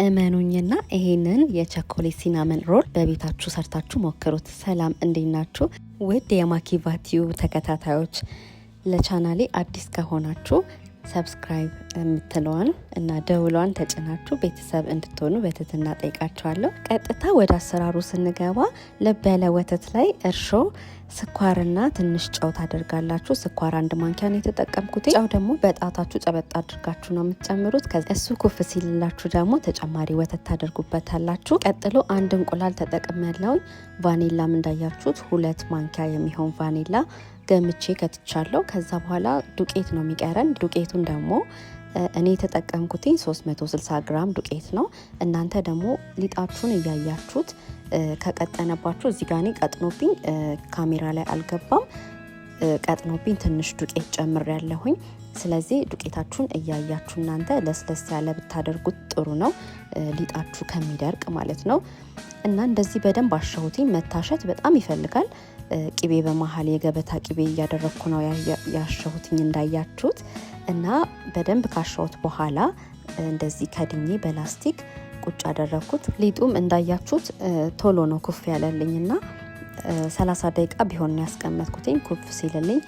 እመኑኝና ይሄንን የቸኮሌት ሲናመን ሮል በቤታችሁ ሰርታችሁ ሞክሩት። ሰላም እንዴት ናችሁ? ውድ የማኪቫቲዩ ተከታታዮች ለቻናሌ አዲስ ከሆናችሁ ሰብስክራይብ የምትለዋን እና ደውሏን ተጭናችሁ ቤተሰብ እንድትሆኑ በትህትና ጠይቃችኋለሁ። ቀጥታ ወደ አሰራሩ ስንገባ ለብ ያለ ወተት ላይ እርሾ፣ ስኳርና ትንሽ ጨው ታደርጋላችሁ። ስኳር 1 ማንኪያ ነው የተጠቀምኩት። ጨው ደግሞ በጣታችሁ ጨበጣ አድርጋችሁ ነው የምትጨምሩት። እሱ ኩፍ ሲልላችሁ ደግሞ ተጨማሪ ወተት ታደርጉበታላችሁ። ቀጥሎ 1 እንቁላል ተጠቅሜያለሁ። ቫኒላም እንዳያችሁት 2 ማንኪያ የሚሆን ቫኒላ ገምቼ ከትቻለሁ። ከዛ በኋላ ዱቄት ነው የሚቀረን። ዱቄቱን ደግሞ እኔ የተጠቀምኩት 360 ግራም ዱቄት ነው። እናንተ ደግሞ ሊጣችሁን እያያችሁት ከቀጠነባችሁ እዚህ ጋር እኔ ቀጥኖብኝ ካሜራ ላይ አልገባም። ቀጥኖብኝ ትንሽ ዱቄት ጨምር ያለሁኝ። ስለዚህ ዱቄታችሁን እያያችሁ እናንተ ለስለስ ያለ ብታደርጉት ጥሩ ነው፣ ሊጣችሁ ከሚደርቅ ማለት ነው። እና እንደዚህ በደንብ አሸሁትኝ። መታሸት በጣም ይፈልጋል። ቂቤ በመሀል የገበታ ቂቤ እያደረግኩ ነው ያሸሁትኝ እንዳያችሁት። እና በደንብ ካሸሁት በኋላ እንደዚህ ከድኜ በላስቲክ ቁጭ አደረግኩት። ሊጡም እንዳያችሁት ቶሎ ነው ኩፍ ያለልኝና 30 ደቂቃ ቢሆን ያስቀመጥኩትኝ። ኩፍ ሲልልኝ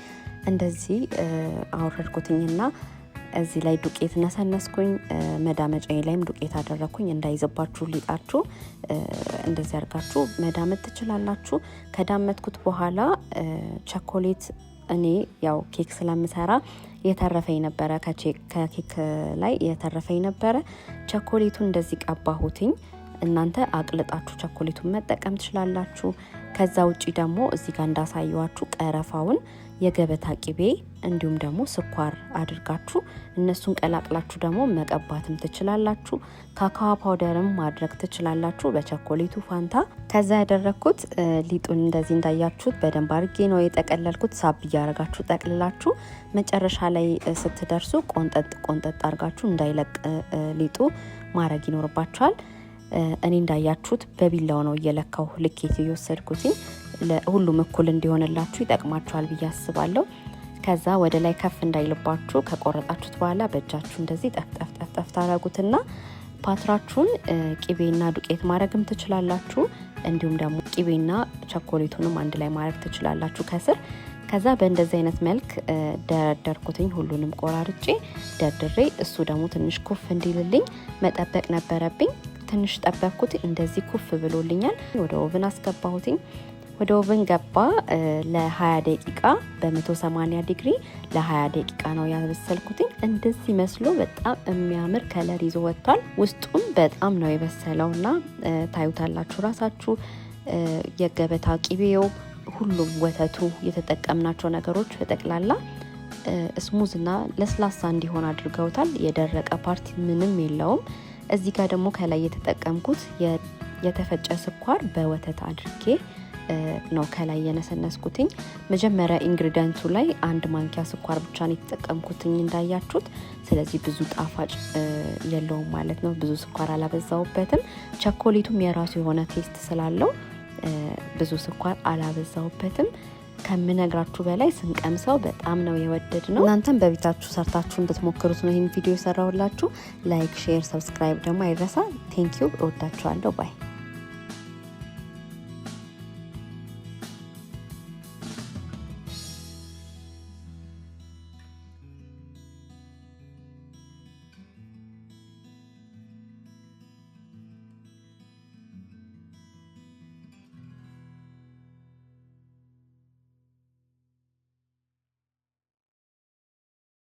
እንደዚህ አወረድኩትኝና እዚህ ላይ ዱቄት ነሰነስኩኝ። መዳመጫዬ ላይም ዱቄት አደረኩኝ። እንዳይዘባችሁ ሊጣችሁ እንደዚህ አድርጋችሁ መዳመጥ ትችላላችሁ። ከዳመጥኩት በኋላ ቸኮሌት እኔ ያው ኬክ ስለምሰራ የተረፈኝ ነበረ፣ ከኬክ ላይ የተረፈኝ ነበረ። ቸኮሌቱን እንደዚህ ቀባሁትኝ። እናንተ አቅልጣችሁ ቸኮሌቱን መጠቀም ትችላላችሁ። ከዛ ውጪ ደግሞ እዚህ ጋር እንዳሳየዋችሁ ቀረፋውን የገበታ ቂቤ እንዲሁም ደግሞ ስኳር አድርጋችሁ እነሱን ቀላቅላችሁ ደግሞ መቀባትም ትችላላችሁ። ካካዋ ፓውደርም ማድረግ ትችላላችሁ በቸኮሌቱ ፋንታ። ከዛ ያደረኩት ሊጡን እንደዚህ እንዳያችሁት በደንብ አድርጌ ነው የጠቀለልኩት። ሳብ እያደረጋችሁ ጠቅልላችሁ መጨረሻ ላይ ስትደርሱ ቆንጠጥ አድርጋችሁ እንዳይለቅ ሊጡ ማድረግ ይኖርባችኋል። እኔ እንዳያችሁት በቢላው ነው እየለካው ልኬት እየወሰድኩትኝ። ለሁሉም እኩል እንዲሆንላችሁ ይጠቅማችኋል ብዬ አስባለሁ። ከዛ ወደ ላይ ከፍ እንዳይልባችሁ ከቆረጣችሁት በኋላ በእጃችሁ እንደዚህ ጠፍጠፍ ታረጉትና ፓትራችሁን ቂቤና ዱቄት ማድረግም ትችላላችሁ። እንዲሁም ደግሞ ቂቤና ቸኮሌቱንም አንድ ላይ ማድረግ ትችላላችሁ ከስር። ከዛ በእንደዚህ አይነት መልክ ደረደርኩትኝ። ሁሉንም ቆራርጬ ደርድሬ እሱ ደግሞ ትንሽ ኩፍ እንዲልልኝ መጠበቅ ነበረብኝ። ትንሽ ጠበቅኩት። እንደዚህ ኩፍ ብሎልኛል። ወደ ኦቨን አስገባሁትኝ። ወደ ኦቨን ገባ። ለ20 ደቂቃ በ180 ዲግሪ ለ20 ደቂቃ ነው ያበሰልኩትኝ። እንደዚህ መስሎ በጣም የሚያምር ከለር ይዞ ወጥቷል። ውስጡም በጣም ነው የበሰለውና ታዩታላችሁ ራሳችሁ። የገበታ ቂቤው፣ ሁሉም ወተቱ፣ የተጠቀምናቸው ነገሮች በጠቅላላ ስሙዝና ለስላሳ እንዲሆን አድርገውታል። የደረቀ ፓርቲ ምንም የለውም። እዚህ ጋር ደግሞ ከላይ የተጠቀምኩት የተፈጨ ስኳር በወተት አድርጌ ነው ከላይ የነሰነስኩትኝ። መጀመሪያ ኢንግሪዲየንቱ ላይ 1 ማንኪያ ስኳር ብቻ ነው የተጠቀምኩትኝ እንዳያችሁት። ስለዚህ ብዙ ጣፋጭ የለውም ማለት ነው። ብዙ ስኳር አላበዛውበትም። ቸኮሌቱም የራሱ የሆነ ቴስት ስላለው ብዙ ስኳር አላበዛውበትም። ከምነግራችሁ በላይ ስንቀምሰው በጣም ነው የወደድ ነው። እናንተም በቤታችሁ ሰርታችሁ እንድትሞክሩት ነው ይህን ቪዲዮ የሰራሁላችሁ። ላይክ፣ ሼር፣ ሰብስክራይብ ደግሞ አይረሳ። ቴንኪዩ። እወዳችኋለሁ። ባይ